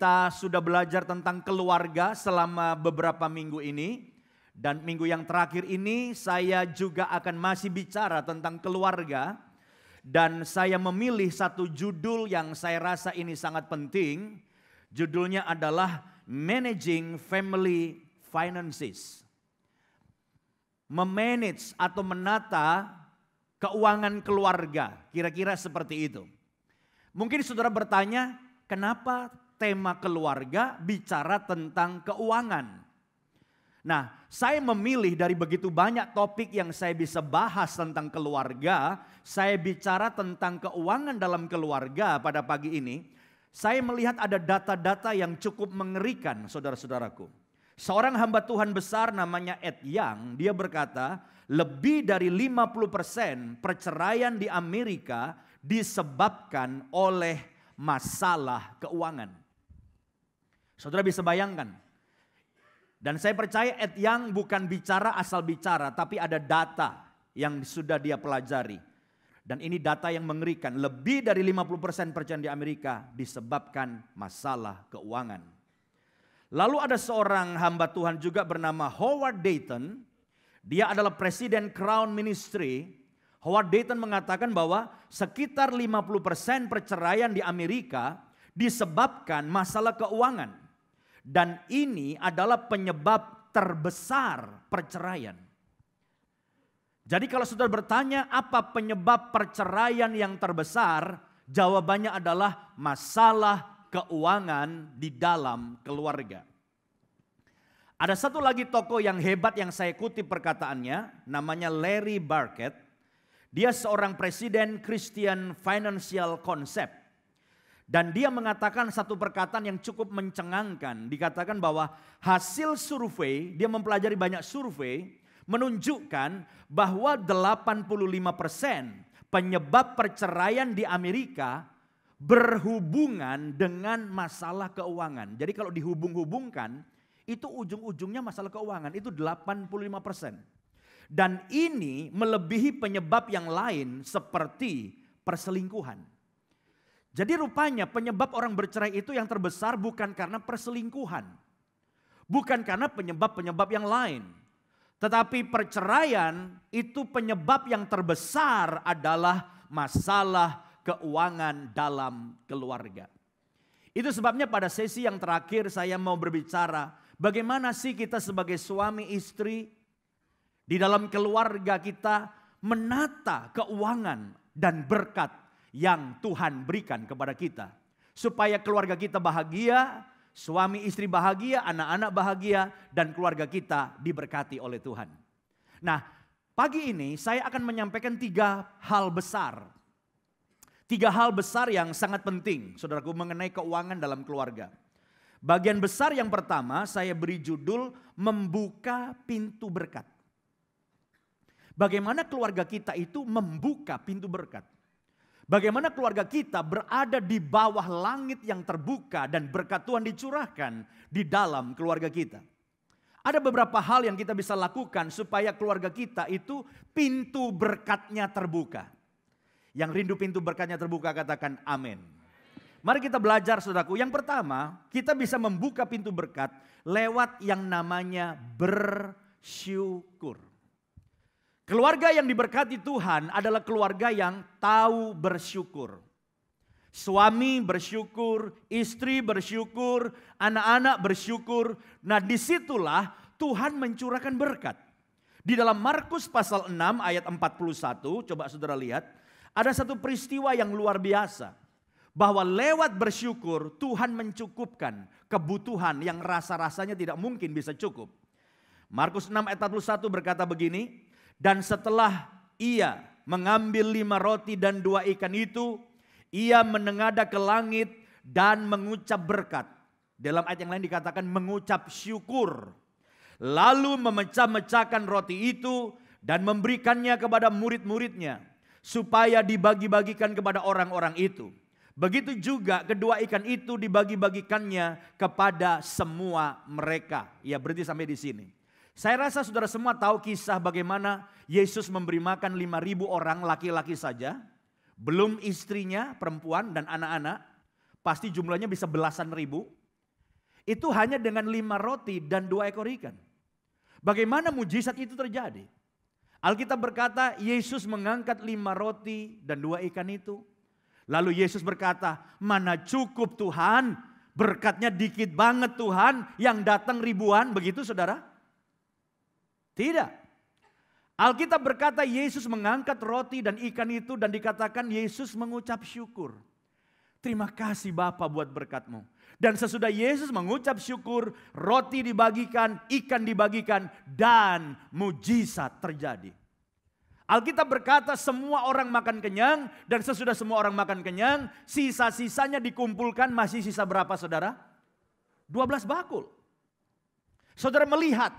Kita sudah belajar tentang keluarga selama beberapa minggu ini. Dan minggu yang terakhir ini saya juga akan masih bicara tentang keluarga. Dan saya memilih satu judul yang saya rasa ini sangat penting. Judulnya adalah Managing Family Finances. Memanage atau menata keuangan keluarga. Kira-kira seperti itu. Mungkin saudara bertanya, kenapa tema keluarga bicara tentang keuangan? Nah, saya memilih dari begitu banyak topik yang saya bisa bahas tentang keluarga, saya bicara tentang keuangan dalam keluarga pada pagi ini. Saya melihat ada data-data yang cukup mengerikan, saudara-saudaraku. Seorang hamba Tuhan besar namanya Ed Young, dia berkata, lebih dari 50% perceraian di Amerika disebabkan oleh masalah keuangan. Saudara bisa bayangkan. Dan saya percaya Ed Young bukan bicara asal bicara, tapi ada data yang sudah dia pelajari. Dan ini data yang mengerikan. Lebih dari 50% perceraian di Amerika disebabkan masalah keuangan. Lalu ada seorang hamba Tuhan juga bernama Howard Dayton. Dia adalah presiden Crown Ministry. Howard Dayton mengatakan bahwa sekitar 50% perceraian di Amerika disebabkan masalah keuangan. Dan ini adalah penyebab terbesar perceraian. Jadi kalau saudara bertanya apa penyebab perceraian yang terbesar, jawabannya adalah masalah keuangan di dalam keluarga. Ada satu lagi tokoh yang hebat yang saya kutip perkataannya, namanya Larry Burkett. Dia seorang presiden Christian Financial Concept. Dan dia mengatakan satu perkataan yang cukup mencengangkan. Dikatakan bahwa hasil survei, dia mempelajari banyak survei, menunjukkan bahwa 85% penyebab perceraian di Amerika berhubungan dengan masalah keuangan. Jadi kalau dihubung-hubungkan, itu ujung-ujungnya masalah keuangan, itu 85%. Dan ini melebihi penyebab yang lain seperti perselingkuhan. Jadi rupanya penyebab orang bercerai itu yang terbesar bukan karena perselingkuhan. Bukan karena penyebab-penyebab yang lain. Tetapi perceraian itu penyebab yang terbesar adalah masalah keuangan dalam keluarga. Itu sebabnya pada sesi yang terakhir saya mau berbicara bagaimana sih kita sebagai suami istri di dalam keluarga kita menata keuangan dan berkat yang Tuhan berikan kepada kita. Supaya keluarga kita bahagia, suami istri bahagia, anak-anak bahagia, dan keluarga kita diberkati oleh Tuhan. Nah, pagi ini saya akan menyampaikan 3 hal besar. 3 hal besar yang sangat penting, saudaraku, mengenai keuangan dalam keluarga. Bagian besar yang pertama saya beri judul membuka pintu berkat. Bagaimana keluarga kita itu membuka pintu berkat. Bagaimana keluarga kita berada di bawah langit yang terbuka dan berkat Tuhan dicurahkan di dalam keluarga kita. Ada beberapa hal yang kita bisa lakukan supaya keluarga kita itu pintu berkatnya terbuka. Yang rindu pintu berkatnya terbuka katakan amin. Mari kita belajar saudaraku. Yang pertama kita bisa membuka pintu berkat lewat yang namanya bersyukur. Keluarga yang diberkati Tuhan adalah keluarga yang tahu bersyukur. Suami bersyukur, istri bersyukur, anak-anak bersyukur. Nah disitulah Tuhan mencurahkan berkat. Di dalam Markus pasal 6 ayat 41, coba saudara lihat. Ada satu peristiwa yang luar biasa. Bahwa lewat bersyukur Tuhan mencukupkan kebutuhan yang rasa-rasanya tidak mungkin bisa cukup. Markus 6 ayat 41 berkata begini. Dan setelah ia mengambil 5 roti dan 2 ikan itu, ia menengadah ke langit dan mengucap berkat. Dalam ayat yang lain dikatakan mengucap syukur. Lalu memecah-mecahkan roti itu dan memberikannya kepada murid-muridnya. Supaya dibagi-bagikan kepada orang-orang itu. Begitu juga kedua ikan itu dibagi-bagikannya kepada semua mereka. Ya berhenti sampai di sini. Saya rasa saudara semua tahu kisah bagaimana Yesus memberi makan 5.000 orang laki-laki saja. Belum istrinya, perempuan dan anak-anak. Pasti jumlahnya bisa belasan ribu. Itu hanya dengan 5 roti dan 2 ekor ikan. Bagaimana mujizat itu terjadi? Alkitab berkata Yesus mengangkat 5 roti dan 2 ikan itu. Lalu Yesus berkata, mana cukup Tuhan, berkatnya dikit banget Tuhan, yang datang ribuan, begitu saudara? Tidak. Alkitab berkata Yesus mengangkat roti dan ikan itu dan dikatakan Yesus mengucap syukur. Terima kasih Bapa buat berkat-Mu. Dan sesudah Yesus mengucap syukur, roti dibagikan, ikan dibagikan, dan mujizat terjadi. Alkitab berkata semua orang makan kenyang, dan sesudah semua orang makan kenyang, sisa-sisanya dikumpulkan, masih sisa berapa saudara? 12 bakul. Saudara melihat,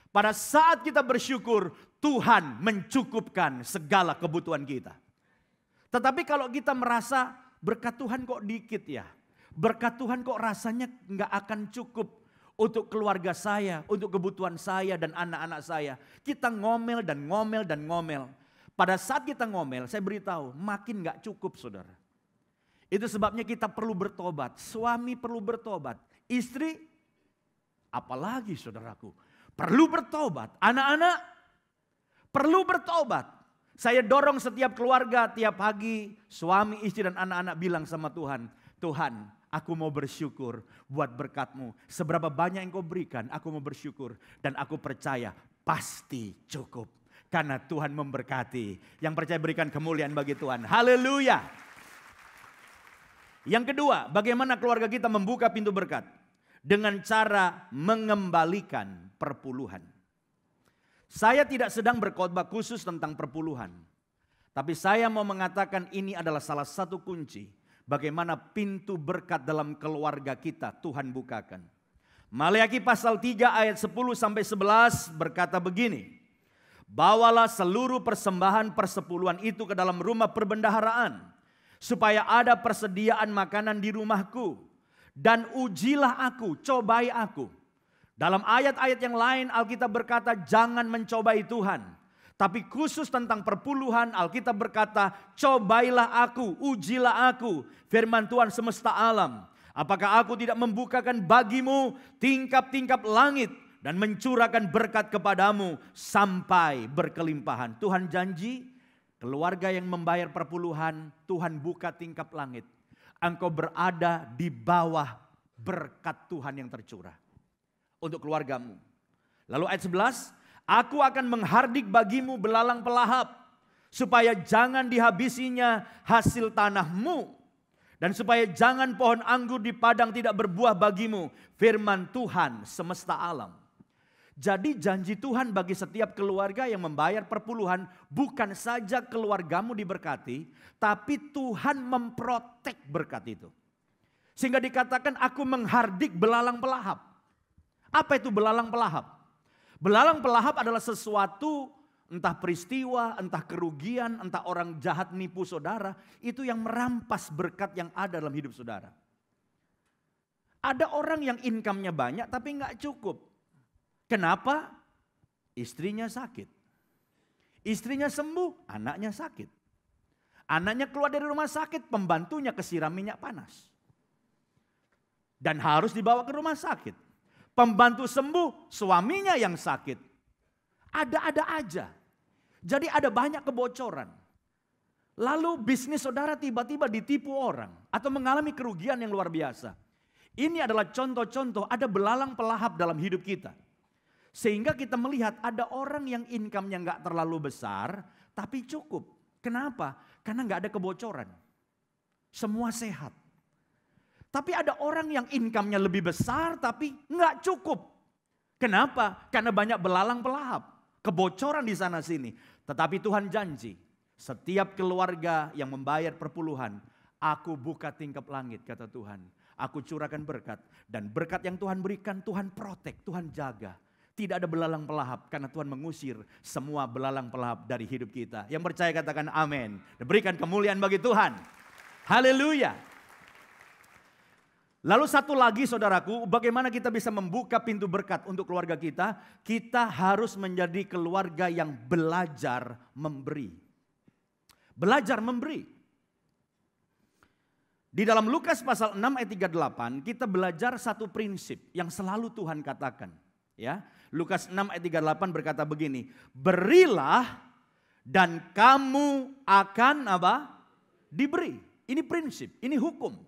pada saat kita bersyukur, Tuhan mencukupkan segala kebutuhan kita. Tetapi kalau kita merasa berkat Tuhan kok dikit ya, berkat Tuhan kok rasanya nggak akan cukup untuk keluarga saya, untuk kebutuhan saya dan anak-anak saya. Kita ngomel dan ngomel dan ngomel. Pada saat kita ngomel, saya beritahu makin nggak cukup saudara. Itu sebabnya kita perlu bertobat. Suami perlu bertobat. Istri, apalagi saudaraku, perlu bertobat. Anak-anak perlu bertobat. Saya dorong setiap keluarga tiap pagi, suami, istri dan anak-anak bilang sama Tuhan, Tuhan, aku mau bersyukur buat berkat-Mu. Seberapa banyak yang Kau berikan, aku mau bersyukur. Dan aku percaya pasti cukup. Karena Tuhan memberkati. Yang percaya berikan kemuliaan bagi Tuhan. Haleluya. Yang kedua, bagaimana keluarga kita membuka pintu berkat? Dengan cara mengembalikan perpuluhan. Saya tidak sedang berkhotbah khusus tentang perpuluhan. Tapi saya mau mengatakan ini adalah salah satu kunci. Bagaimana pintu berkat dalam keluarga kita Tuhan bukakan. Maleakhi pasal 3 ayat 10-11 berkata begini. Bawalah seluruh persembahan persepuluhan itu ke dalam rumah perbendaharaan. Supaya ada persediaan makanan di rumahku. Dan ujilah aku, cobai aku. Dalam ayat-ayat yang lain Alkitab berkata jangan mencobai Tuhan. Tapi khusus tentang perpuluhan Alkitab berkata cobailah aku, ujilah aku. Firman Tuhan semesta alam. Apakah aku tidak membukakan bagimu tingkap-tingkap langit. Dan mencurahkan berkat kepadamu sampai berkelimpahan. Tuhan janji keluarga yang membayar perpuluhan Tuhan buka tingkap langit. Engkau berada di bawah berkat Tuhan yang tercurah. Untuk keluargamu. Lalu ayat 11. Aku akan menghardik bagimu belalang pelahap. Supaya jangan dihabisinya hasil tanahmu. Dan supaya jangan pohon anggur di padang tidak berbuah bagimu. Firman Tuhan semesta alam. Jadi janji Tuhan bagi setiap keluarga yang membayar perpuluhan. Bukan saja keluargamu diberkati. Tapi Tuhan memprotek berkat itu. Sehingga dikatakan aku menghardik belalang pelahap. Apa itu belalang pelahap? Belalang pelahap adalah sesuatu entah peristiwa, entah kerugian, entah orang jahat nipu saudara. Itu yang merampas berkat yang ada dalam hidup saudara. Ada orang yang income-nya banyak tapi nggak cukup. Kenapa? Istrinya sakit. Istrinya sembuh, anaknya sakit. Anaknya keluar dari rumah sakit, pembantunya kesiram minyak panas. Dan harus dibawa ke rumah sakit. Pembantu sembuh, suaminya yang sakit. Ada-ada aja. Jadi ada banyak kebocoran. Lalu bisnis saudara tiba-tiba ditipu orang. Atau mengalami kerugian yang luar biasa. Ini adalah contoh-contoh ada belalang pelahap dalam hidup kita. Sehingga kita melihat ada orang yang income-nya nggak terlalu besar, tapi cukup. Kenapa? Karena nggak ada kebocoran. Semua sehat. Tapi ada orang yang income-nya lebih besar, tapi nggak cukup. Kenapa? Karena banyak belalang pelahap. Kebocoran di sana sini. Tetapi Tuhan janji, setiap keluarga yang membayar perpuluhan, aku buka tingkap langit, kata Tuhan. Aku curahkan berkat. Dan berkat yang Tuhan berikan, Tuhan protek, Tuhan jaga. Tidak ada belalang pelahap karena Tuhan mengusir semua belalang pelahap dari hidup kita. Yang percaya katakan amin. Berikan kemuliaan bagi Tuhan. Haleluya. Lalu satu lagi saudaraku, bagaimana kita bisa membuka pintu berkat untuk keluarga kita? Kita harus menjadi keluarga yang belajar memberi. Belajar memberi. Di dalam Lukas pasal 6 ayat 38 kita belajar satu prinsip yang selalu Tuhan katakan. Ya, Lukas 6 ayat 38 berkata begini, berilah dan kamu akan apa? Diberi. Ini prinsip, ini hukum.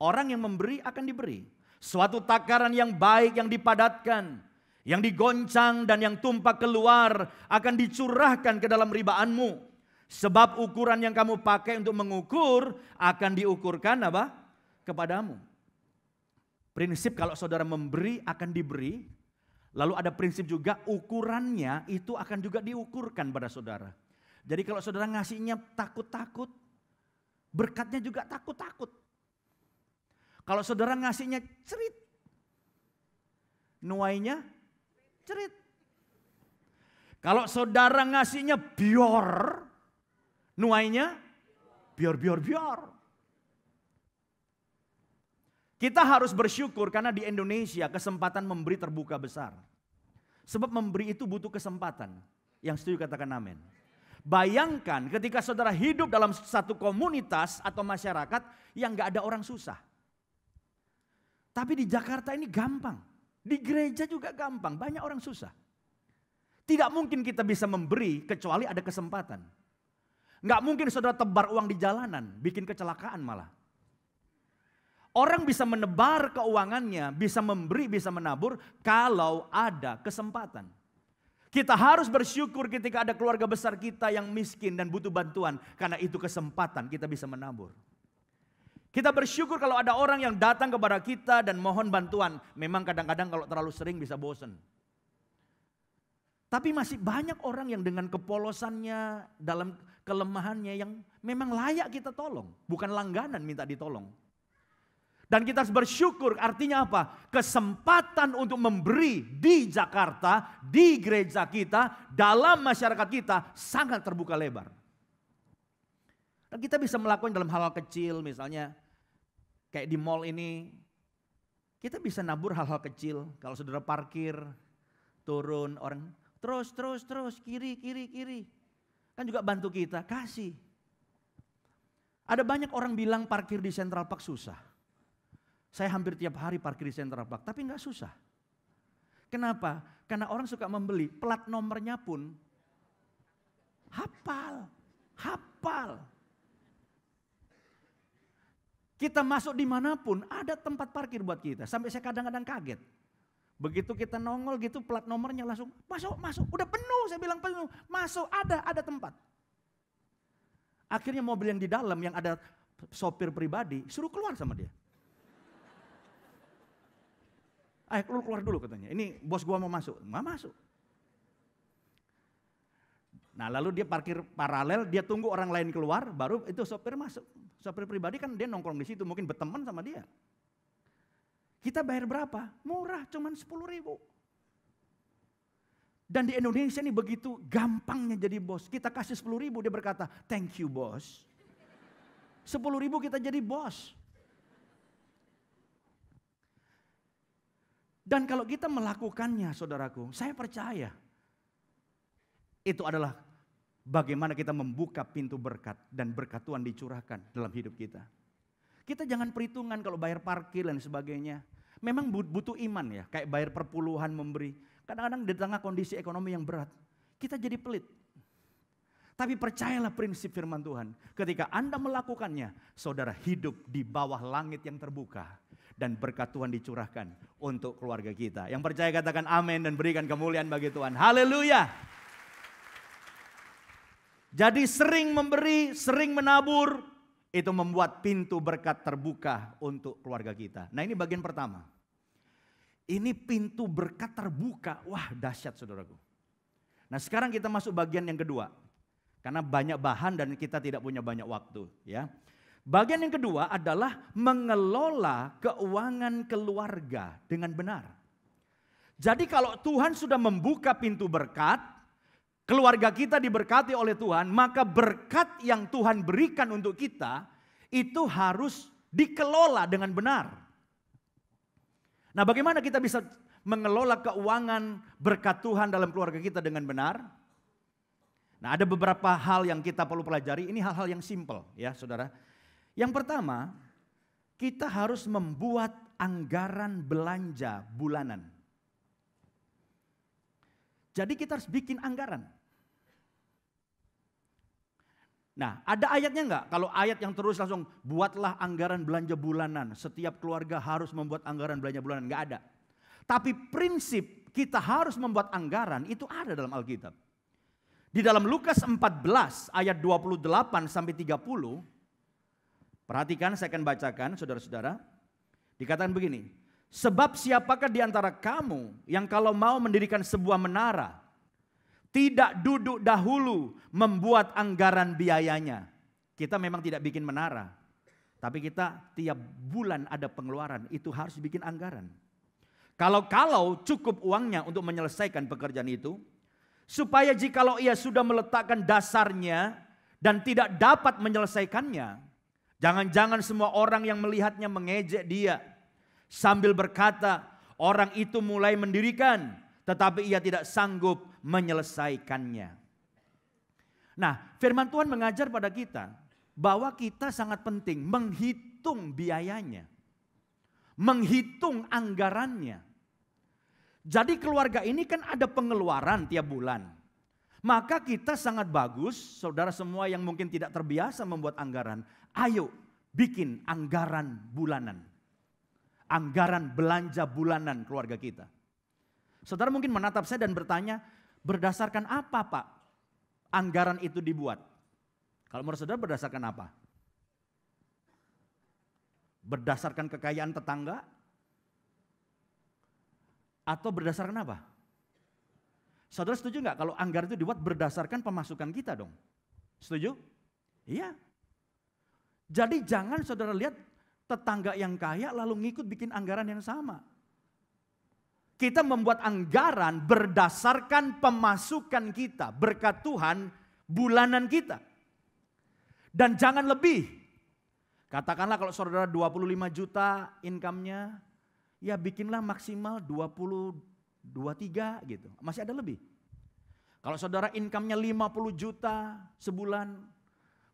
Orang yang memberi akan diberi. Suatu takaran yang baik yang dipadatkan, yang digoncang dan yang tumpah keluar akan dicurahkan ke dalam ribaanmu. Sebab ukuran yang kamu pakai untuk mengukur akan diukurkan apa? Kepadamu. Prinsip kalau saudara memberi akan diberi. Lalu ada prinsip juga ukurannya itu akan juga diukurkan pada saudara. Jadi kalau saudara ngasihnya takut-takut, berkatnya juga takut-takut. Kalau saudara ngasihnya cerit, nuainya cerit. Kalau saudara ngasihnya bior, nuainya bior. Kita harus bersyukur karena di Indonesia kesempatan memberi terbuka besar. Sebab memberi itu butuh kesempatan. Yang setuju katakan amin. Bayangkan ketika saudara hidup dalam satu komunitas atau masyarakat yang gak ada orang susah. Tapi di Jakarta ini gampang. Di gereja juga gampang, banyak orang susah. Tidak mungkin kita bisa memberi kecuali ada kesempatan. Nggak mungkin saudara tebar uang di jalanan, bikin kecelakaan malah. Orang bisa menebar keuangannya, bisa memberi, bisa menabur kalau ada kesempatan. Kita harus bersyukur ketika ada keluarga besar kita yang miskin dan butuh bantuan. Karena itu kesempatan kita bisa menabur. Kita bersyukur kalau ada orang yang datang kepada kita dan mohon bantuan. Memang kadang-kadang kalau terlalu sering bisa bosan. Tapi masih banyak orang yang dengan kepolosannya, dalam kelemahannya yang memang layak kita tolong. Bukan langganan minta ditolong. Dan kita harus bersyukur, artinya apa? Kesempatan untuk memberi di Jakarta, di gereja kita, dalam masyarakat kita sangat terbuka lebar. Dan kita bisa melakukan dalam hal-hal kecil, misalnya kayak di mall ini, kita bisa nabur hal-hal kecil. Kalau saudara parkir, turun, orang terus, kiri. Kan juga bantu kita, kasih. Ada banyak orang bilang parkir di Central Park susah. Saya hampir tiap hari parkir di Central Park, tapi enggak susah. Kenapa? Karena orang suka membeli, plat nomornya pun hafal. Kita masuk dimanapun, ada tempat parkir buat kita. Sampai saya kadang-kadang kaget. Begitu kita nongol gitu, plat nomornya langsung masuk. Udah penuh, saya bilang penuh. Masuk, ada tempat. Akhirnya mobil yang di dalam yang ada sopir pribadi, suruh keluar sama dia. Ayo keluar dulu katanya, ini bos gua mau masuk. Nggak masuk. Nah lalu dia parkir paralel, dia tunggu orang lain keluar, baru itu sopir masuk. Sopir pribadi kan dia nongkrong di situ, mungkin berteman sama dia. Kita bayar berapa? Murah, cuman 10.000. Dan di Indonesia ini begitu gampangnya jadi bos. Kita kasih 10.000, dia berkata, thank you bos. 10.000 kita jadi bos. Dan kalau kita melakukannya saudaraku, saya percaya itu adalah bagaimana kita membuka pintu berkat dan berkat Tuhan dicurahkan dalam hidup kita. Kita jangan perhitungan kalau bayar parkir dan sebagainya. Memang butuh iman ya, kayak bayar perpuluhan memberi. Kadang-kadang di tengah kondisi ekonomi yang berat, kita jadi pelit. Tapi percayalah prinsip firman Tuhan, ketika Anda melakukannya, saudara hidup di bawah langit yang terbuka. Dan berkat Tuhan dicurahkan untuk keluarga kita. Yang percaya katakan amin dan berikan kemuliaan bagi Tuhan. Haleluya. Jadi sering memberi, sering menabur, itu membuat pintu berkat terbuka untuk keluarga kita. Nah ini bagian pertama. Ini pintu berkat terbuka, wah dahsyat saudaraku. Nah sekarang kita masuk bagian yang kedua. Karena banyak bahan dan kita tidak punya banyak waktu ya. Bagian yang kedua adalah mengelola keuangan keluarga dengan benar. Jadi kalau Tuhan sudah membuka pintu berkat, keluarga kita diberkati oleh Tuhan, maka berkat yang Tuhan berikan untuk kita itu harus dikelola dengan benar. Nah, bagaimana kita bisa mengelola keuangan berkat Tuhan dalam keluarga kita dengan benar? Nah, ada beberapa hal yang kita perlu pelajari, ini hal-hal yang simpel ya saudara. Yang pertama, kita harus membuat anggaran belanja bulanan. Jadi kita harus bikin anggaran. Nah, ada ayatnya enggak? Kalau ayat yang terus langsung buatlah anggaran belanja bulanan. Setiap keluarga harus membuat anggaran belanja bulanan. Enggak ada. Tapi prinsip kita harus membuat anggaran itu ada dalam Alkitab. Di dalam Lukas 14 ayat 28 sampai 30. Perhatikan, saya akan bacakan saudara-saudara. Dikatakan begini. Sebab siapakah di antara kamu yang kalau mau mendirikan sebuah menara, tidak duduk dahulu membuat anggaran biayanya. Kita memang tidak bikin menara. Tapi kita tiap bulan ada pengeluaran, itu harus bikin anggaran. Kalau cukup uangnya untuk menyelesaikan pekerjaan itu, supaya jikalau ia sudah meletakkan dasarnya dan tidak dapat menyelesaikannya, jangan-jangan semua orang yang melihatnya mengejek dia. Sambil berkata, orang itu mulai mendirikan, tetapi ia tidak sanggup menyelesaikannya. Nah, firman Tuhan mengajar pada kita bahwa kita sangat penting menghitung biayanya, menghitung anggarannya. Jadi keluarga ini kan ada pengeluaran tiap bulan. Maka kita sangat bagus, saudara semua yang mungkin tidak terbiasa membuat anggaran, ayo bikin anggaran bulanan. Anggaran belanja bulanan keluarga kita. Saudara mungkin menatap saya dan bertanya, berdasarkan apa Pak anggaran itu dibuat? Kalau menurut saudara berdasarkan apa? Berdasarkan kekayaan tetangga? Atau berdasarkan apa? Saudara setuju nggak kalau anggaran itu dibuat berdasarkan pemasukan kita dong? Setuju? Iya. Jadi jangan saudara lihat tetangga yang kaya lalu ngikut bikin anggaran yang sama. Kita membuat anggaran berdasarkan pemasukan kita, berkat Tuhan bulanan kita. Dan jangan lebih. Katakanlah kalau saudara 25 juta income-nya, ya bikinlah maksimal 20, 23 gitu. Masih ada lebih. Kalau saudara income-nya 50 juta sebulan,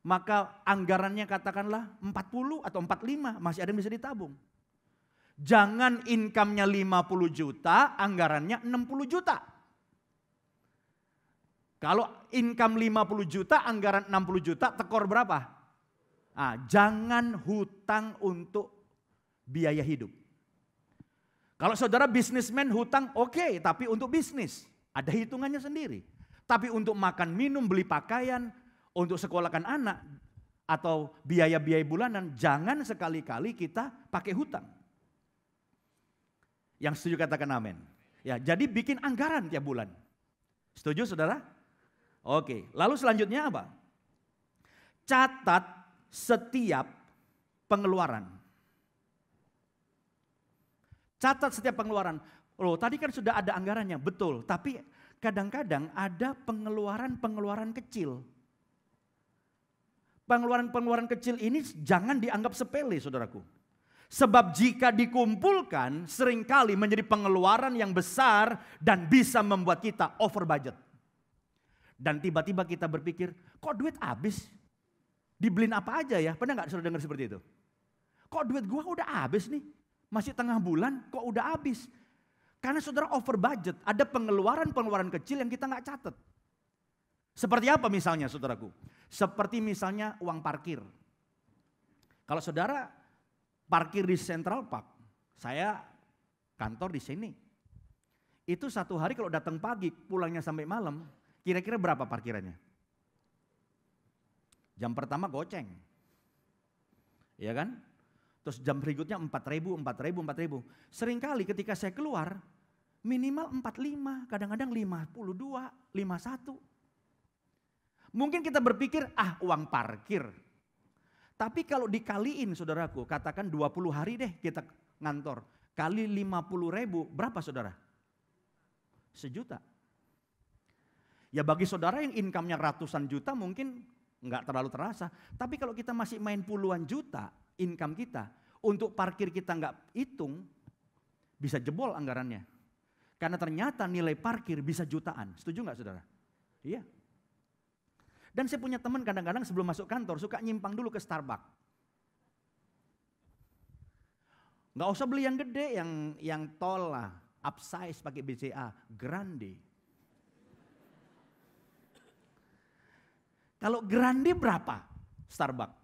maka anggarannya katakanlah 40 atau 45, masih ada yang bisa ditabung. Jangan income-nya 50 juta, anggarannya 60 juta. Kalau income 50 juta, anggaran 60 juta, tekor berapa? Nah, jangan hutang untuk biaya hidup. Kalau saudara bisnismen hutang oke, tapi untuk bisnis. Ada hitungannya sendiri. Tapi untuk makan, minum, beli pakaian, untuk sekolahkan anak atau biaya-biaya bulanan, jangan sekali-kali kita pakai hutang. Yang setuju katakan amin. Ya, jadi bikin anggaran tiap bulan. Setuju saudara? Oke, lalu selanjutnya apa? Catat setiap pengeluaran. Catat setiap pengeluaran. Loh, tadi kan sudah ada anggarannya, betul. Tapi kadang-kadang ada pengeluaran-pengeluaran kecil. Pengeluaran-pengeluaran kecil ini jangan dianggap sepele saudaraku. Sebab jika dikumpulkan seringkali menjadi pengeluaran yang besar dan bisa membuat kita over budget. Dan tiba-tiba kita berpikir, kok duit habis? Dibeliin apa aja ya? Pernah gak saudara dengar seperti itu? Kok duit gua udah habis nih? Masih tengah bulan kok udah habis? Karena saudara over budget, ada pengeluaran-pengeluaran kecil yang kita gak catat. Seperti apa misalnya saudaraku? Seperti misalnya uang parkir. Kalau saudara parkir di Central Park, saya kantor di sini. Itu satu hari kalau datang pagi, pulangnya sampai malam, kira-kira berapa parkirannya? Jam pertama goceng. Ya kan? Terus jam berikutnya 4.000, 4.000, 4.000. Seringkali ketika saya keluar, minimal 45, kadang-kadang 52, 51. Mungkin kita berpikir, uang parkir. Tapi kalau dikaliin saudaraku, katakan 20 hari deh kita ngantor. Kali 50.000, berapa saudara? 1 juta. Ya bagi saudara yang income-nya ratusan juta mungkin nggak terlalu terasa. Tapi kalau kita masih main puluhan juta income kita, untuk parkir kita nggak hitung, bisa jebol anggarannya. Karena ternyata nilai parkir bisa jutaan. Setuju nggak saudara? Iya. Dan saya punya teman kadang-kadang sebelum masuk kantor suka nyimpang dulu ke Starbucks. Nggak usah beli yang gede, yang tol lah. Upsize pakai BCA, grande. Kalau grande berapa Starbucks?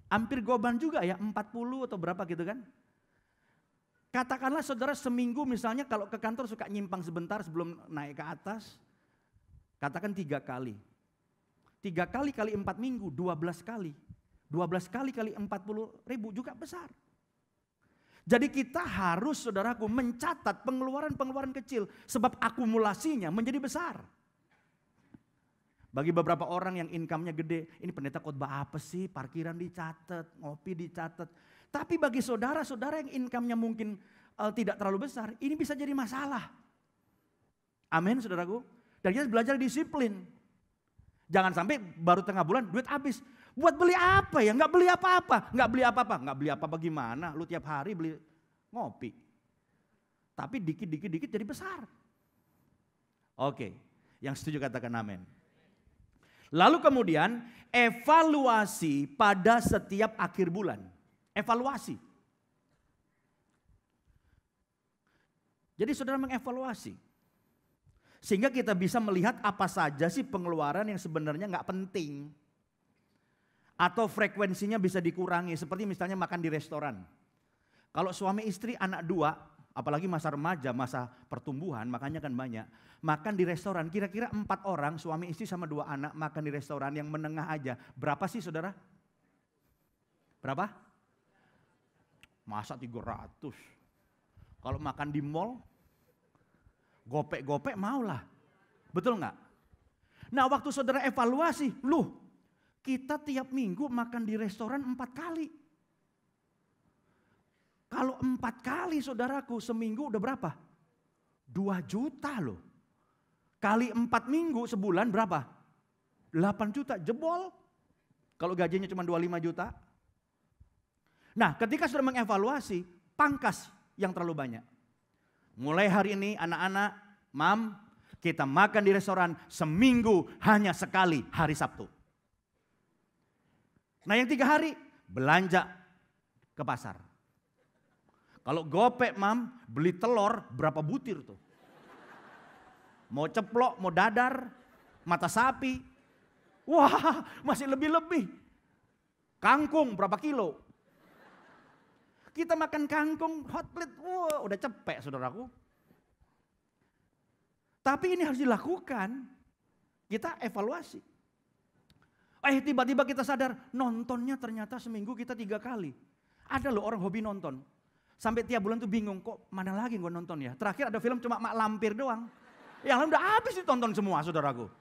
Hampir goban juga ya, 40 atau berapa gitu kan. Katakanlah saudara seminggu misalnya kalau ke kantor suka nyimpang sebentar sebelum naik ke atas. Katakan 3 kali. 3 kali kali 4 minggu, 12 kali. 12 kali kali 40.000 juga besar. Jadi kita harus saudaraku mencatat pengeluaran-pengeluaran kecil. Sebab akumulasinya menjadi besar. Bagi beberapa orang yang income-nya gede, ini pendeta khotbah apa sih? Parkiran dicatat, ngopi dicatat. Tapi bagi saudara-saudara yang income-nya mungkin tidak terlalu besar, ini bisa jadi masalah. Amin saudaraku. Dan kita belajar disiplin. Jangan sampai baru tengah bulan duit habis. Buat beli apa ya? Nggak beli apa-apa. Nggak beli apa-apa. Nggak beli apa-apa gimana? Lu tiap hari beli ngopi. Tapi dikit-dikit jadi besar. Oke, yang setuju katakan amin. Lalu kemudian evaluasi pada setiap akhir bulan. Evaluasi. Jadi saudara mengevaluasi. Sehingga kita bisa melihat apa saja sih pengeluaran yang sebenarnya nggak penting. Atau frekuensinya bisa dikurangi. Seperti misalnya makan di restoran. Kalau suami istri anak 2, apalagi masa remaja, masa pertumbuhan, makannya kan banyak. Makan di restoran, kira-kira 4 orang, suami istri sama 2 anak makan di restoran yang menengah aja. Berapa sih saudara? Berapa? Masa 300? Kalau makan di mall, gopek-gopek maulah. Betul nggak? Nah waktu saudara evaluasi, kita tiap minggu makan di restoran 4 kali. Kalau 4 kali saudaraku seminggu udah berapa? 2 juta loh. Kali 4 minggu sebulan berapa? 8 juta jebol. Kalau gajinya cuma 25 juta. Nah ketika sudah mengevaluasi, pangkas yang terlalu banyak. Mulai hari ini anak-anak, mam, kita makan di restoran seminggu hanya sekali, hari Sabtu. Nah yang 3 hari belanja ke pasar. Kalau gopek mam, beli telur berapa butir tuh. Mau ceplok, mau dadar, mata sapi. Wah masih lebih-lebih. Kangkung berapa kilo. Kita makan kangkung hot plate, wah udah cepek saudaraku. Tapi ini harus dilakukan. Kita evaluasi. Tiba-tiba kita sadar nontonnya ternyata seminggu kita 3 kali. Ada loh orang hobi nonton. Sampai tiap bulan tuh bingung kok mana lagi gue nonton ya. Terakhir ada film cuma Mak Lampir doang. Yang lain udah habis ditonton semua saudaraku.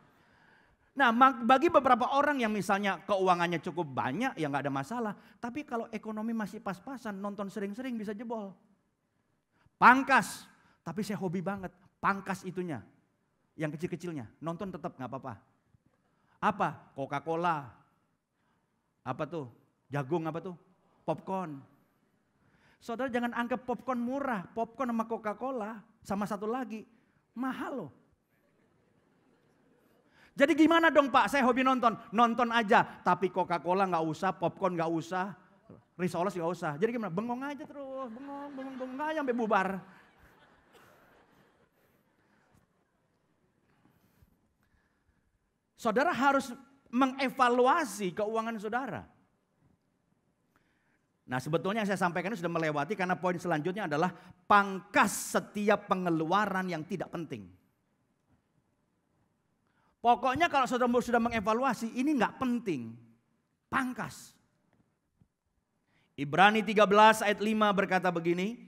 Nah bagi beberapa orang yang misalnya keuangannya cukup banyak ya nggak ada masalah. Tapi kalau ekonomi masih pas-pasan nonton sering-sering bisa jebol. Pangkas. Tapi saya hobi banget. Pangkas itunya. Yang kecil-kecilnya. Nonton tetap nggak apa-apa. Apa? Coca-Cola. Apa tuh? Jagung apa tuh? Popcorn. Saudara jangan anggap popcorn murah. Popcorn sama Coca-Cola. Sama satu lagi. Mahal loh. Jadi gimana dong Pak? Saya hobi nonton. Nonton aja. Tapi Coca-Cola gak usah. Popcorn gak usah. Risoles gak usah. Jadi gimana? Bengong aja terus. Bengong aja sampai bubar. Saudara harus mengevaluasi keuangan saudara. Nah sebetulnya yang saya sampaikan ini sudah melewati karena poin selanjutnya adalah pangkas setiap pengeluaran yang tidak penting. Pokoknya kalau saudara sudah mengevaluasi ini nggak penting, pangkas. Ibrani 13 ayat 5 berkata begini,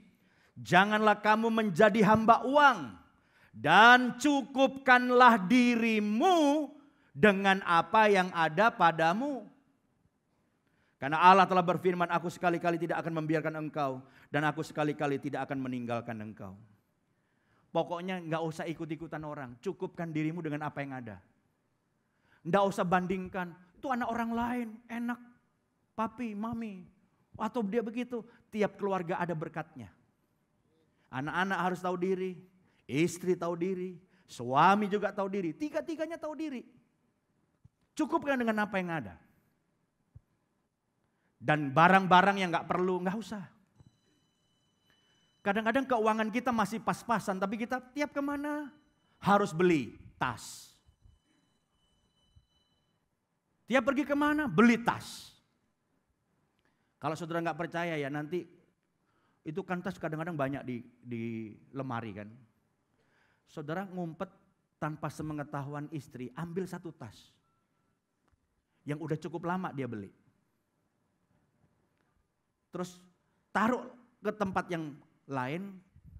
janganlah kamu menjadi hamba uang dan cukupkanlah dirimu dengan apa yang ada padamu. Karena Allah telah berfirman, aku sekali-kali tidak akan membiarkan engkau dan aku sekali-kali tidak akan meninggalkan engkau. Pokoknya nggak usah ikut-ikutan orang, cukupkan dirimu dengan apa yang ada. Nggak usah bandingkan, itu anak orang lain, enak, papi, mami, atau dia begitu. Tiap keluarga ada berkatnya. Anak-anak harus tahu diri, istri tahu diri, suami juga tahu diri, tiga-tiganya tahu diri. Cukupkan dengan apa yang ada. Dan barang-barang yang nggak perlu, nggak usah. Kadang-kadang keuangan kita masih pas-pasan, tapi kita tiap kemana harus beli tas. Tiap pergi kemana beli tas. Kalau saudara nggak percaya ya nanti itu kan tas kadang-kadang banyak di lemari kan. Saudara ngumpet tanpa sepengetahuan istri, ambil satu tas. Yang udah cukup lama dia beli. Terus taruh ke tempat yang lain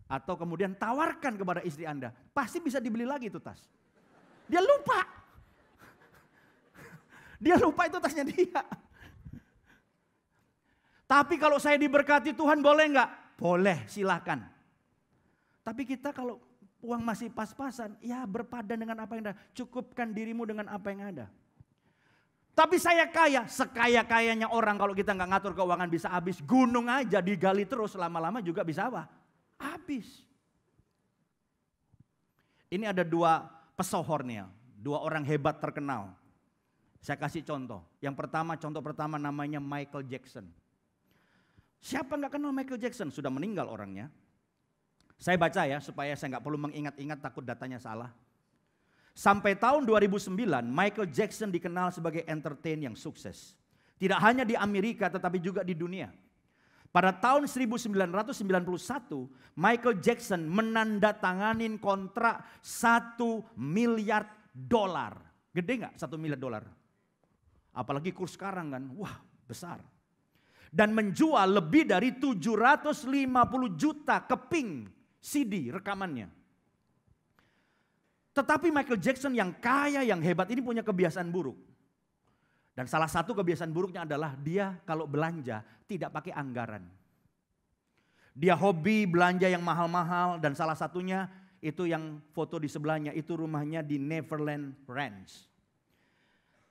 atau kemudian tawarkan kepada istri Anda. Pasti bisa dibeli lagi itu tas. Dia lupa. Dia lupa itu tasnya dia. Tapi kalau saya diberkati Tuhan boleh nggak? Boleh, silakan. Tapi kita kalau uang masih pas-pasan, ya berpadan dengan apa yang ada. Cukupkan dirimu dengan apa yang ada. Tapi saya kaya, sekaya-kayanya orang kalau kita nggak ngatur keuangan bisa habis. Gunung aja digali terus, lama-lama juga bisa apa? Habis. Ini ada dua pesohor nih ya, dua orang hebat terkenal. Saya kasih contoh. Yang pertama, contoh pertama namanya Michael Jackson. Siapa nggak kenal Michael Jackson? Sudah meninggal orangnya. Saya baca ya supaya saya nggak perlu mengingat-ingat takut datanya salah. Sampai tahun 2009 Michael Jackson dikenal sebagai entertain yang sukses. Tidak hanya di Amerika tetapi juga di dunia. Pada tahun 1991 Michael Jackson menandatanganin kontrak $1 miliar. Gede nggak $1 miliar? Apalagi kurs sekarang kan, wah besar. Dan menjual lebih dari 750 juta keping CD rekamannya. Tetapi Michael Jackson yang kaya, yang hebat ini punya kebiasaan buruk. Dan salah satu kebiasaan buruknya adalah dia kalau belanja tidak pakai anggaran. Dia hobi belanja yang mahal-mahal dan salah satunya itu yang foto di sebelahnya itu rumahnya di Neverland Ranch.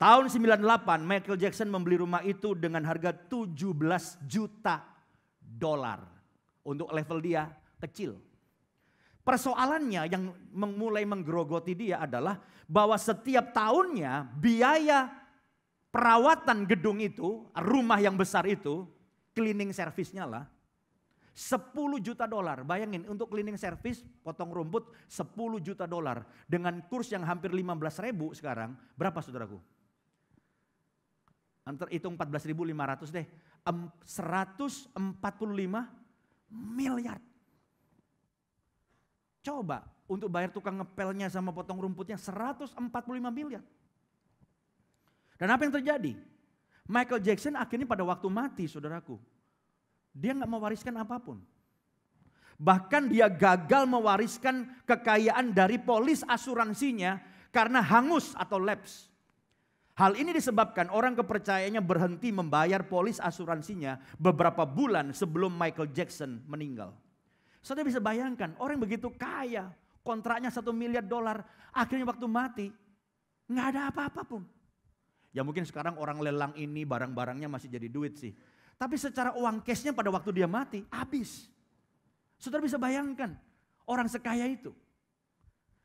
Tahun 98 Michael Jackson membeli rumah itu dengan harga $17 juta. Untuk level dia kecil. Persoalannya yang mulai menggerogoti dia adalah bahwa setiap tahunnya biaya perawatan gedung itu, rumah yang besar itu, cleaning service-nya lah, $10 juta. Bayangin untuk cleaning service, potong rumput $10 juta. Dengan kurs yang hampir 15.000 sekarang, berapa saudaraku? Antar hitung 14.500 deh, 145 miliar. Coba untuk bayar tukang ngepelnya sama potong rumputnya 145 miliar. Dan apa yang terjadi? Michael Jackson akhirnya pada waktu mati saudaraku. Dia nggak mewariskan apapun. Bahkan dia gagal mewariskan kekayaan dari polis asuransinya karena hangus atau lapse. Hal ini disebabkan orang kepercayaannya berhenti membayar polis asuransinya beberapa bulan sebelum Michael Jackson meninggal. Saudara bisa bayangkan orang begitu kaya, kontraknya $1 miliar, akhirnya waktu mati nggak ada apa-apa pun. Ya mungkin sekarang orang lelang ini barang-barangnya masih jadi duit sih. Tapi secara uang cashnya pada waktu dia mati habis. Saudara bisa bayangkan orang sekaya itu.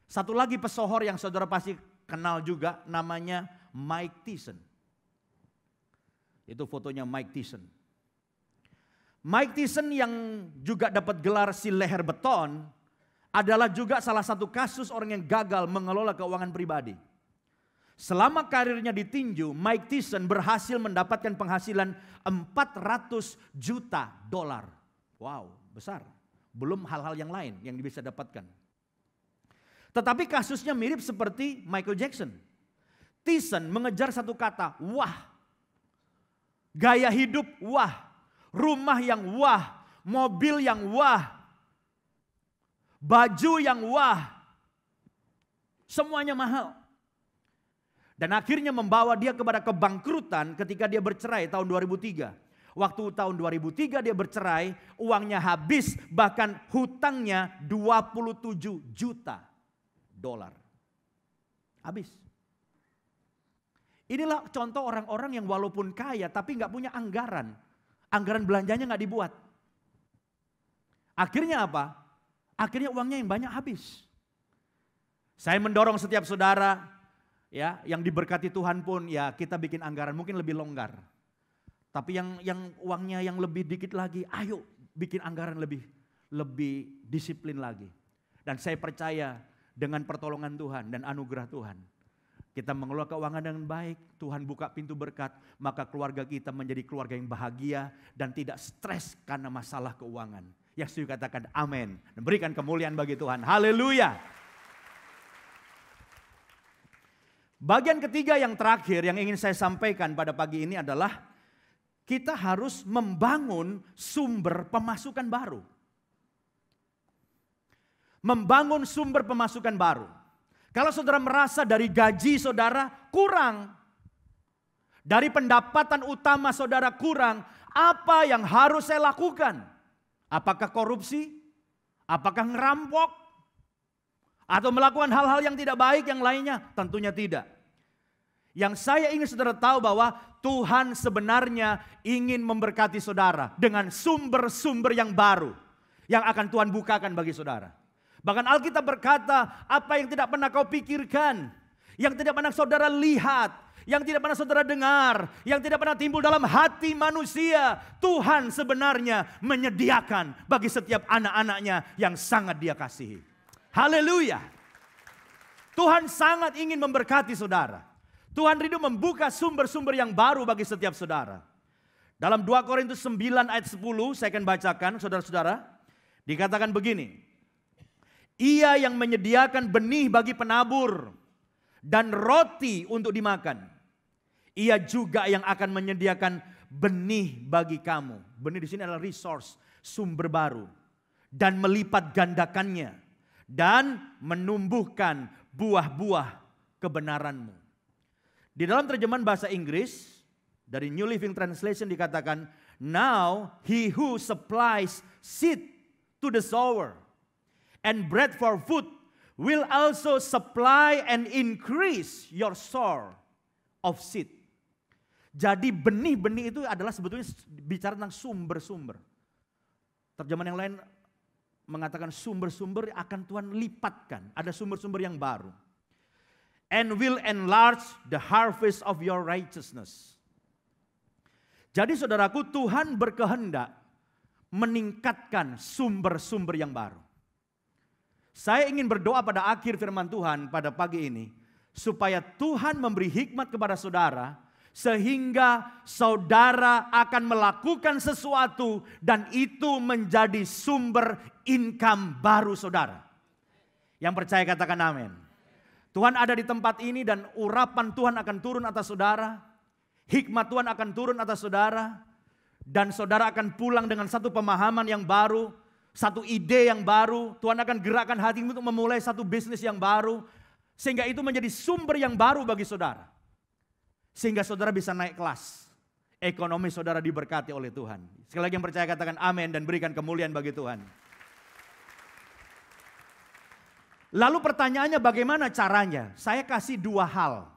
Satu lagi pesohor yang saudara pasti kenal juga namanya Mike Tyson. Itu fotonya Mike Tyson. Mike Tyson yang juga dapat gelar si leher beton adalah juga salah satu kasus orang yang gagal mengelola keuangan pribadi. Selama karirnya ditinju, Mike Tyson berhasil mendapatkan penghasilan $400 juta. Wow, besar. Belum hal-hal yang lain yang bisa dapatkan. Tetapi kasusnya mirip seperti Michael Jackson. Tyson mengejar satu kata, wah. Gaya hidup, wah. Rumah yang wah, mobil yang wah, baju yang wah, semuanya mahal. Dan akhirnya membawa dia kepada kebangkrutan ketika dia bercerai tahun 2003. Waktu tahun 2003 dia bercerai, uangnya habis, bahkan hutangnya $27 juta. Habis. Inilah contoh orang-orang yang walaupun kaya tapi nggak punya anggaran. Anggaran belanjanya nggak dibuat. Akhirnya apa? Akhirnya uangnya yang banyak habis. Saya mendorong setiap saudara ya yang diberkati Tuhan pun ya kita bikin anggaran mungkin lebih longgar. Tapi yang uangnya yang lebih dikit lagi, ayo bikin anggaran lebih disiplin lagi. Dan saya percaya dengan pertolongan Tuhan dan anugerah Tuhan, kita mengelola keuangan dengan baik, Tuhan buka pintu berkat, maka keluarga kita menjadi keluarga yang bahagia dan tidak stres karena masalah keuangan. Yang setuju katakan amin. Dan berikan kemuliaan bagi Tuhan. Haleluya. Bagian ketiga yang terakhir yang ingin saya sampaikan pada pagi ini adalah kita harus membangun sumber pemasukan baru. Membangun sumber pemasukan baru. Kalau saudara merasa dari gaji saudara kurang, dari pendapatan utama saudara kurang, apa yang harus saya lakukan? Apakah korupsi? Apakah ngerampok? Atau melakukan hal-hal yang tidak baik yang lainnya? Tentunya tidak. Yang saya ingin saudara tahu bahwa Tuhan sebenarnya ingin memberkati saudara dengan sumber-sumber yang baru yang akan Tuhan bukakan bagi saudara. Bahkan Alkitab berkata, apa yang tidak pernah kau pikirkan, yang tidak pernah saudara lihat, yang tidak pernah saudara dengar, yang tidak pernah timbul dalam hati manusia, Tuhan sebenarnya menyediakan bagi setiap anak-anaknya yang sangat Dia kasihi. Haleluya. Tuhan sangat ingin memberkati saudara. Tuhan rindu membuka sumber-sumber yang baru bagi setiap saudara. Dalam 2 Korintus 9 ayat 10, saya akan bacakan saudara-saudara. Dikatakan begini. Ia yang menyediakan benih bagi penabur dan roti untuk dimakan. Ia juga yang akan menyediakan benih bagi kamu. Benih di sini adalah resource, sumber baru. Dan melipat gandakannya. Dan menumbuhkan buah-buah kebenaranmu. Di dalam terjemahan bahasa Inggris, dari New Living Translation dikatakan, now he who supplies seed to the sower and bread for food will also supply and increase your store of seed. Jadi benih-benih itu adalah sebetulnya bicara tentang sumber-sumber. Terjemahan yang lain mengatakan sumber-sumber akan Tuhan lipatkan. Ada sumber-sumber yang baru. And will enlarge the harvest of your righteousness. Jadi saudaraku, Tuhan berkehendak meningkatkan sumber-sumber yang baru. Saya ingin berdoa pada akhir firman Tuhan pada pagi ini, supaya Tuhan memberi hikmat kepada saudara, sehingga saudara akan melakukan sesuatu dan itu menjadi sumber income baru saudara. Yang percaya katakan amin. Tuhan ada di tempat ini dan urapan Tuhan akan turun atas saudara. Hikmat Tuhan akan turun atas saudara. Dan saudara akan pulang dengan satu pemahaman yang baru. Satu ide yang baru, Tuhan akan gerakkan hatimu untuk memulai satu bisnis yang baru. Sehingga itu menjadi sumber yang baru bagi saudara. Sehingga saudara bisa naik kelas. Ekonomi saudara diberkati oleh Tuhan. Sekali lagi yang percaya katakan amin dan berikan kemuliaan bagi Tuhan. Lalu pertanyaannya bagaimana caranya? Saya kasih 2 hal.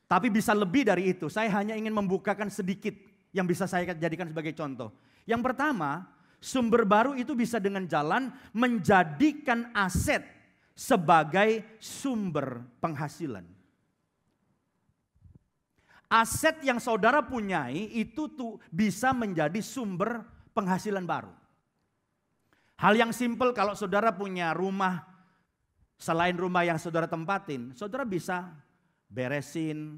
Tapi bisa lebih dari itu. Saya hanya ingin membukakan sedikit yang bisa saya jadikan sebagai contoh. Yang pertama, sumber baru itu bisa dengan jalan menjadikan aset sebagai sumber penghasilan. Aset yang saudara punyai itu tuh bisa menjadi sumber penghasilan baru. Hal yang simpel kalau saudara punya rumah, selain rumah yang saudara tempatin, saudara bisa beresin,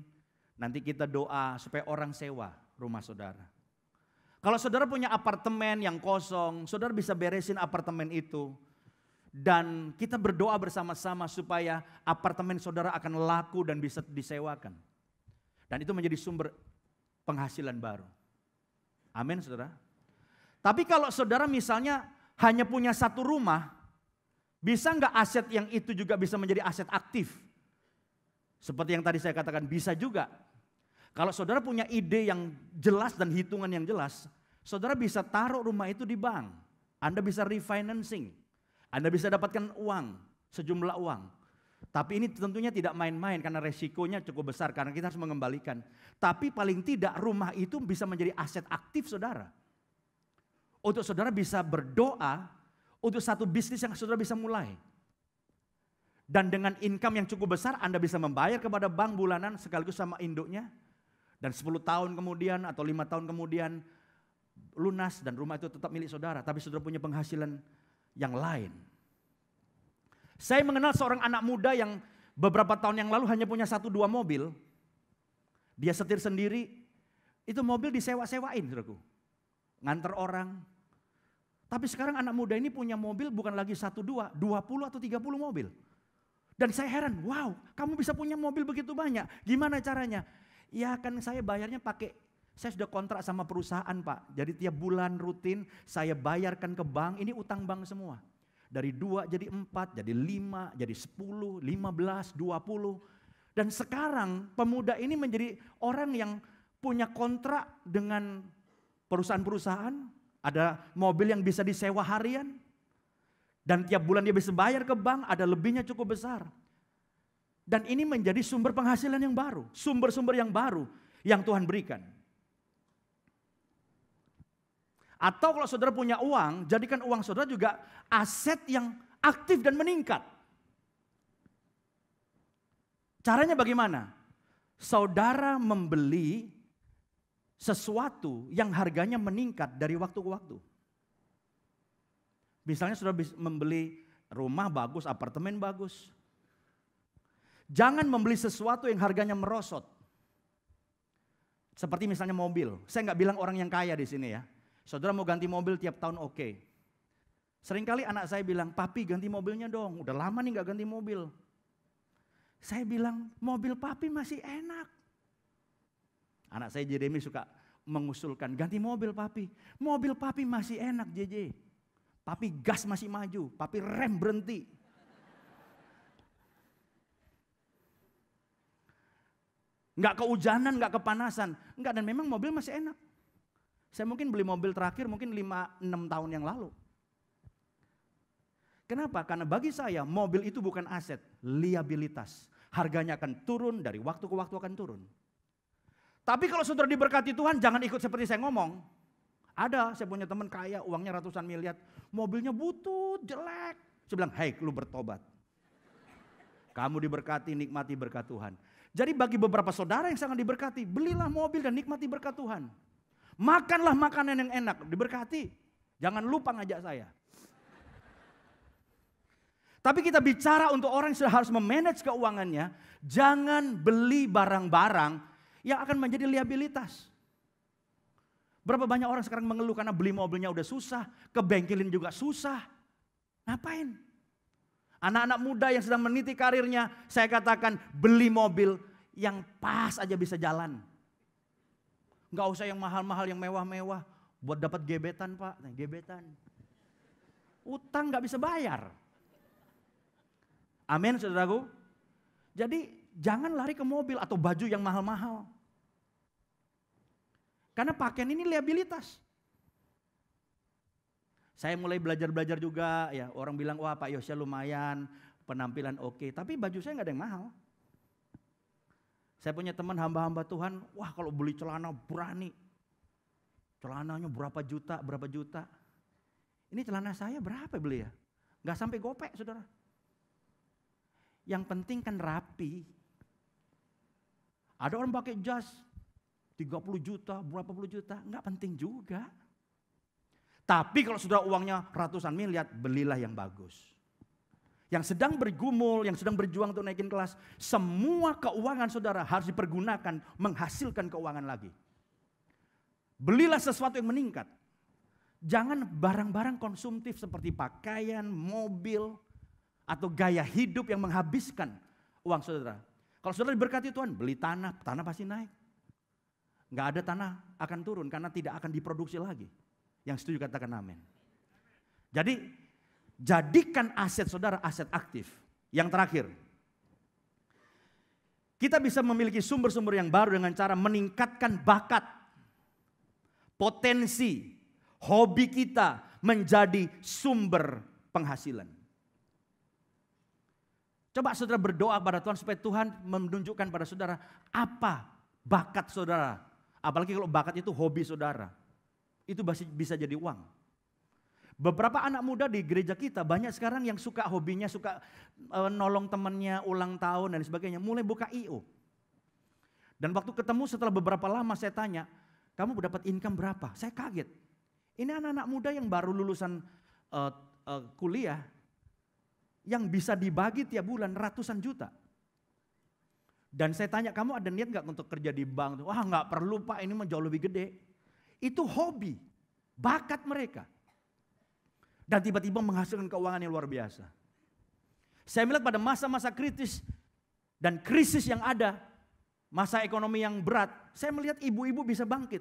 nanti kita doa supaya orang sewa rumah saudara. Kalau saudara punya apartemen yang kosong, saudara bisa beresin apartemen itu. Dan kita berdoa bersama-sama supaya apartemen saudara akan laku dan bisa disewakan. Dan itu menjadi sumber penghasilan baru. Amin saudara. Tapi kalau saudara misalnya hanya punya 1 rumah, bisa nggak aset yang itu juga bisa menjadi aset aktif? Seperti yang tadi saya katakan, bisa juga. Kalau saudara punya ide yang jelas dan hitungan yang jelas, saudara bisa taruh rumah itu di bank. Anda bisa refinancing. Anda bisa dapatkan uang, sejumlah uang. Tapi ini tentunya tidak main-main karena resikonya cukup besar karena kita harus mengembalikan. Tapi paling tidak rumah itu bisa menjadi aset aktif saudara. Untuk saudara bisa berdoa untuk satu bisnis yang saudara bisa mulai. Dan dengan income yang cukup besar Anda bisa membayar kepada bank bulanan sekaligus sama induknya. Dan 10 tahun kemudian atau 5 tahun kemudian lunas dan rumah itu tetap milik saudara. Tapi saudara punya penghasilan yang lain. Saya mengenal seorang anak muda yang beberapa tahun yang lalu hanya punya 1-2 mobil. Dia setir sendiri, itu mobil disewa-sewain saudaraku. Nganter orang. Tapi sekarang anak muda ini punya mobil bukan lagi 1-2, 20 atau 30 mobil. Dan saya heran, wow kamu bisa punya mobil begitu banyak. Gimana caranya? Ya kan saya bayarnya pakai, saya sudah kontrak sama perusahaan Pak. Jadi tiap bulan rutin saya bayarkan ke bank, ini utang bank semua. Dari 2 jadi 4, jadi 5, jadi 10, 15, 20. Dan sekarang pemuda ini menjadi orang yang punya kontrak dengan perusahaan-perusahaan. Ada mobil yang bisa disewa harian. Dan tiap bulan dia bisa bayar ke bank, ada lebihnya cukup besar. Dan ini menjadi sumber penghasilan yang baru. Sumber-sumber yang baru yang Tuhan berikan. Atau kalau saudara punya uang, jadikan uang saudara juga aset yang aktif dan meningkat. Caranya bagaimana? Saudara membeli sesuatu yang harganya meningkat dari waktu ke waktu. Misalnya saudara membeli rumah bagus, apartemen bagus. Jangan membeli sesuatu yang harganya merosot. Seperti misalnya mobil. Saya nggak bilang orang yang kaya di sini ya. Saudara mau ganti mobil tiap tahun oke. Seringkali anak saya bilang, papi ganti mobilnya dong. Udah lama nih nggak ganti mobil. Saya bilang, mobil papi masih enak. Anak saya Jeremy suka mengusulkan, ganti mobil papi. Mobil papi masih enak JJ. Papi gas masih maju, papi rem berhenti. Nggak kehujanan, nggak kepanasan. Nggak, dan memang mobil masih enak. Saya mungkin beli mobil terakhir mungkin 5-6 tahun yang lalu. Kenapa? Karena bagi saya mobil itu bukan aset, liabilitas. Harganya akan turun, dari waktu ke waktu akan turun. Tapi kalau saudara diberkati Tuhan, jangan ikut seperti saya ngomong. Ada, saya punya teman kaya, uangnya ratusan miliar. Mobilnya butut, jelek. Saya bilang, hei lu bertobat. Kamu diberkati, nikmati berkat Tuhan. Jadi bagi beberapa saudara yang sangat diberkati, belilah mobil dan nikmati berkat Tuhan. Makanlah makanan yang enak, diberkati. Jangan lupa ngajak saya. Tapi kita bicara untuk orang yang harus memanage keuangannya, jangan beli barang-barang yang akan menjadi liabilitas. Berapa banyak orang sekarang mengeluh karena beli mobilnya udah susah, ke bengkelin juga susah. Ngapain? Anak-anak muda yang sedang meniti karirnya, saya katakan beli mobil yang pas aja bisa jalan. Enggak usah yang mahal-mahal, yang mewah-mewah. Buat dapat gebetan Pak, gebetan. Utang gak bisa bayar. Amin saudaraku. Jadi jangan lari ke mobil atau baju yang mahal-mahal. Karena pakaian ini liabilitas. Saya mulai belajar-belajar juga ya. Orang bilang wah Pak Yosya lumayan, penampilan oke. Tapi baju saya gak ada yang mahal. Saya punya teman hamba-hamba Tuhan, wah kalau beli celana berani. Celananya berapa juta. Ini celana saya berapa beli ya? Gak sampai gopek saudara. Yang penting kan rapi. Ada orang pakai jas 30 juta, berapa puluh juta, gak penting juga. Tapi kalau sudah uangnya ratusan miliar, belilah yang bagus. Yang sedang bergumul, yang sedang berjuang untuk naikin kelas, semua keuangan saudara harus dipergunakan menghasilkan keuangan lagi. Belilah sesuatu yang meningkat. Jangan barang-barang konsumtif seperti pakaian, mobil, atau gaya hidup yang menghabiskan uang saudara. Kalau saudara diberkati Tuhan, beli tanah, tanah pasti naik. Nggak ada tanah akan turun karena tidak akan diproduksi lagi. Yang setuju katakan amin. Jadi jadikan aset saudara aset aktif. Yang terakhir, kita bisa memiliki sumber-sumber yang baru dengan cara meningkatkan bakat, potensi, hobi kita menjadi sumber penghasilan. Coba saudara berdoa pada Tuhan supaya Tuhan menunjukkan pada saudara apa bakat saudara. Apalagi kalau bakat itu hobi saudara. Itu bisa jadi uang. Beberapa anak muda di gereja kita banyak sekarang yang suka hobinya, suka nolong temannya ulang tahun dan sebagainya. Mulai buka IO. Dan waktu ketemu setelah beberapa lama saya tanya, kamu dapat income berapa? Saya kaget. Ini anak-anak muda yang baru lulusan kuliah, yang bisa dibagi tiap bulan ratusan juta. Dan saya tanya, kamu ada niat gak untuk kerja di bank? Wah gak perlu Pak, ini mah jauh lebih gede. Itu hobi, bakat mereka. Dan tiba-tiba menghasilkan keuangan yang luar biasa. Saya melihat pada masa-masa kritis dan krisis yang ada, masa ekonomi yang berat, saya melihat ibu-ibu bisa bangkit.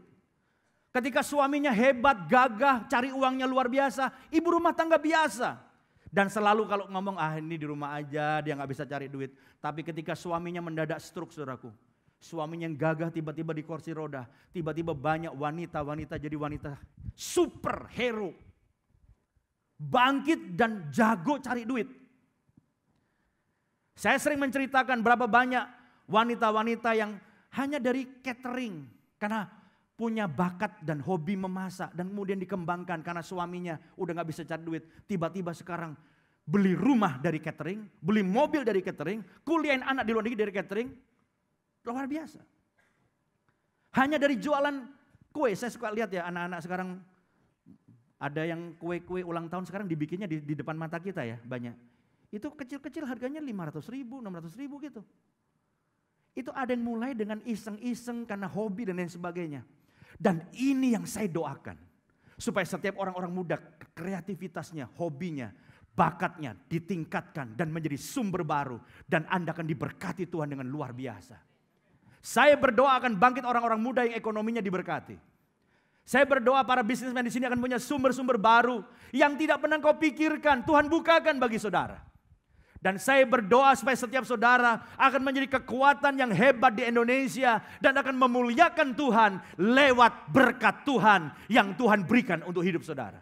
Ketika suaminya hebat, gagah, cari uangnya luar biasa, ibu rumah tangga biasa. Dan selalu kalau ngomong, ini di rumah aja, dia gak bisa cari duit. Tapi ketika suaminya mendadak stroke, saudaraku. Suaminya yang gagah tiba-tiba di kursi roda. Tiba-tiba banyak wanita-wanita jadi wanita superhero. Bangkit dan jago cari duit. Saya sering menceritakan berapa banyak wanita-wanita yang hanya dari catering. Karena punya bakat dan hobi memasak. Dan kemudian dikembangkan karena suaminya udah gak bisa cari duit. Tiba-tiba sekarang beli rumah dari catering. Beli mobil dari catering. Kuliahin anak di luar negeri dari catering. Luar biasa. Hanya dari jualan kue. Saya suka lihat ya anak-anak sekarang. Ada yang kue-kue ulang tahun sekarang dibikinnya di depan mata kita ya banyak. Itu kecil-kecil harganya 500 ribu, 600 ribu gitu. Itu ada yang mulai dengan iseng-iseng karena hobi dan lain sebagainya. Dan ini yang saya doakan. Supaya setiap orang-orang muda kreativitasnya, hobinya, bakatnya ditingkatkan dan menjadi sumber baru. Dan Anda akan diberkati Tuhan dengan luar biasa. Saya berdoa akan bangkit orang-orang muda yang ekonominya diberkati. Saya berdoa para bisnismen di sini akan punya sumber-sumber baru yang tidak pernah kau pikirkan. Tuhan bukakan bagi saudara. Dan saya berdoa supaya setiap saudara akan menjadi kekuatan yang hebat di Indonesia dan akan memuliakan Tuhan lewat berkat Tuhan yang Tuhan berikan untuk hidup saudara.